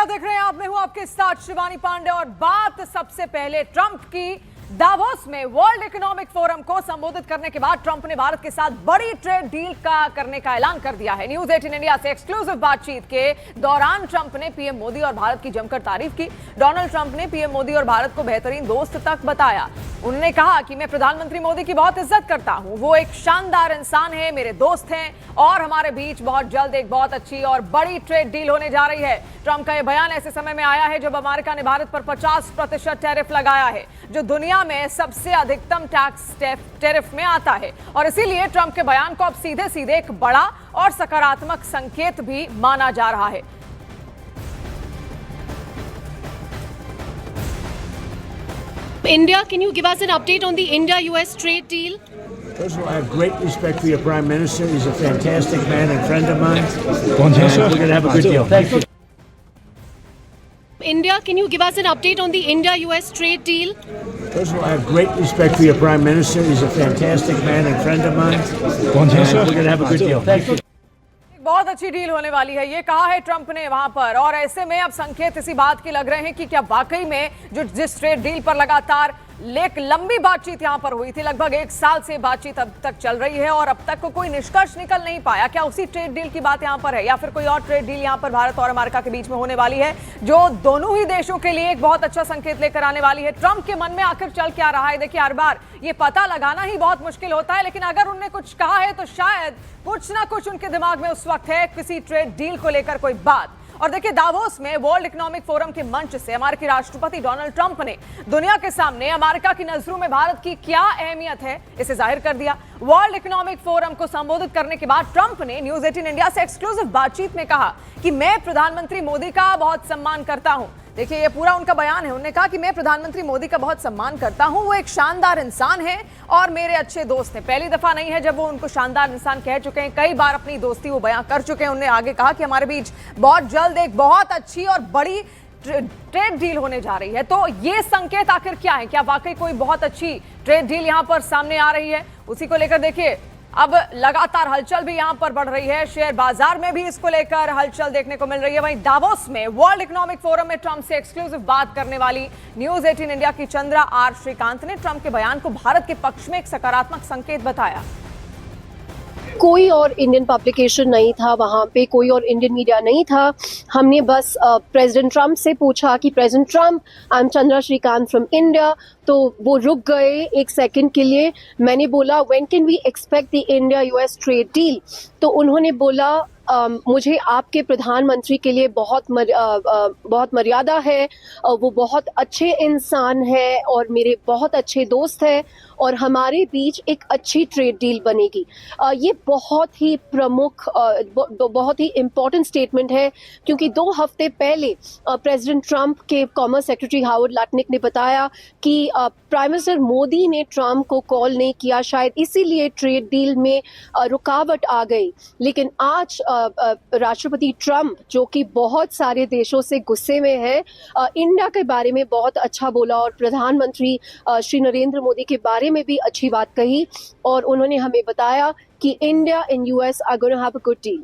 India देख रहे हैं आप। मैं हूं आपके साथ शिवानी पांडे और बात सबसे पहले ट्रंप की। दावोस में वर्ल्ड इकोनॉमिक फोरम को संबोधित करने के बाद ट्रंप ने भारत के साथ बड़ी ट्रेड डील करने का ऐलान कर दिया है। न्यूज 18 इंडिया से एक्सक्लूसिव बातचीत के दौरान ट्रंप ने पीएम मोदी और भारत की जमकर तारीफ की। डोनाल्ड ट्रंप ने पीएम मोदी और भारत को बेहतरीन दोस्त तक बताया। उन्होंने कहा कि मैं प्रधानमंत्री मोदी की बहुत इज्जत करता हूं, वो एक शानदार इंसान है, मेरे दोस्त हैं और हमारे बीच बहुत जल्द एक बहुत अच्छी और बड़ी ट्रेड डील होने जा रही है। ट्रंप का यह बयान ऐसे समय में आया है जब अमेरिका ने भारत पर 50% टैरिफ लगाया है, जो दुनिया में सबसे अधिकतम टैक्स टैरिफ में आता है। और इसीलिए ट्रंप के बयान को अब सीधे सीधे एक बड़ा और सकारात्मक संकेत भी माना जा रहा है। India, can you give us an update on the India-US trade deal? First of all, I have great respect for your Prime Minister. He's a fantastic man and friend of mine. We're going to have a good deal. Thank you. India, can you give us an update on the India-US trade deal? First of all, I have great respect for your Prime Minister. He's a fantastic man and friend of mine. We're going to have a good deal. Thank you. बहुत अच्छी deal होने वाली है, ये कहा है Trump ने वहां पर। और ऐसे में अब संकेत इसी बात के लग रहे हैं कि क्या वाकई में जिस ट्रेड डील पर लगातार एक लंबी बातचीत यहां पर हुई थी, लगभग 1 साल से बातचीत अब तक चल रही है और अब तक कोई निष्कर्ष निकल नहीं पाया, क्या उसी ट्रेड डील की बात यहां पर है या फिर कोई और ट्रेड डील यहां पर भारत और अमेरिका के बीच में होने वाली है, जो दोनों ही देशों के लिए एक बहुत अच्छा संकेत लेकर आने वाली है। ट्रंप के मन में आखिर चल क्या रहा है? देखिए, हर बार ये पता लगाना ही बहुत मुश्किल होता है, लेकिन अगर उन्होंने कुछ कहा है तो शायद कुछ ना कुछ उनके दिमाग में उस वक्त है, किसी ट्रेड डील को लेकर कोई बात। और देखिए, दावोस में वर्ल्ड इकोनॉमिक फोरम के मंच से अमेरिकी राष्ट्रपति डोनाल्ड ट्रंप ने दुनिया के सामने अमेरिका की नजरों में भारत की क्या अहमियत है, इसे जाहिर कर दिया। वर्ल्ड इकोनॉमिक फोरम को संबोधित करने के बाद ट्रंप ने न्यूज 18 इंडिया से एक्सक्लूसिव बातचीत में कहा कि मैं प्रधानमंत्री मोदी का बहुत सम्मान करता हूं। देखिए, ये पूरा उनका बयान है। उन्होंने कहा कि मैं प्रधानमंत्री मोदी का बहुत सम्मान करता हूं, वो एक शानदार इंसान है और मेरे अच्छे दोस्त हैं। पहली दफा नहीं है जब वो उनको शानदार इंसान कह चुके हैं, कई बार अपनी दोस्ती वो बयां कर चुके हैं। उन्होंने आगे कहा कि हमारे बीच बहुत जल्द एक बहुत अच्छी और बड़ी ट्रेड डील होने जा रही है। तो ये संकेत आखिर क्या है? क्या वाकई कोई बहुत अच्छी ट्रेड डील यहां पर सामने आ रही है? उसी को लेकर देखिए, अब लगातार हलचल भी यहां पर बढ़ रही है। शेयर बाजार में भी इसको लेकर हलचल देखने को मिल रही है। वहीं दावोस में वर्ल्ड इकोनॉमिक फोरम में ट्रंप से एक्सक्लूसिव बात करने वाली न्यूज 18 इंडिया की चंद्रा आर श्रीकांत ने ट्रंप के बयान को भारत के पक्ष में एक सकारात्मक संकेत बताया। कोई और इंडियन पब्लिकेशन नहीं था वहाँ पे, कोई और इंडियन मीडिया नहीं था। हमने बस प्रेसिडेंट ट्रंप से पूछा कि president Trump, I am Chandra Srikanth from India. तो वो रुक गए 1 सेकंड के लिए। मैंने बोला, when can we expect the India US trade deal? तो उन्होंने बोला, मुझे आपके प्रधानमंत्री के लिए बहुत मर्यादा है, वो बहुत अच्छे इंसान है और मेरे बहुत अच्छे दोस्त हैं और हमारे बीच एक अच्छी ट्रेड डील बनेगी। ये बहुत ही प्रमुख, बहुत ही इम्पोर्टेंट स्टेटमेंट है, क्योंकि 2 हफ्ते पहले प्रेसिडेंट ट्रंप के कॉमर्स सेक्रेटरी हावर्ड लटनिक ने बताया कि प्राइम मिनिस्टर मोदी ने ट्रंप को कॉल नहीं किया, शायद इसीलिए ट्रेड डील में रुकावट आ गई। लेकिन आज राष्ट्रपति ट्रंप, जो कि बहुत सारे देशों से गुस्से में है, इंडिया के बारे में बहुत अच्छा बोला और प्रधानमंत्री श्री नरेंद्र मोदी के बारे में भी अच्छी बात कही और उन्होंने हमें बताया कि India and US are going to have a good deal.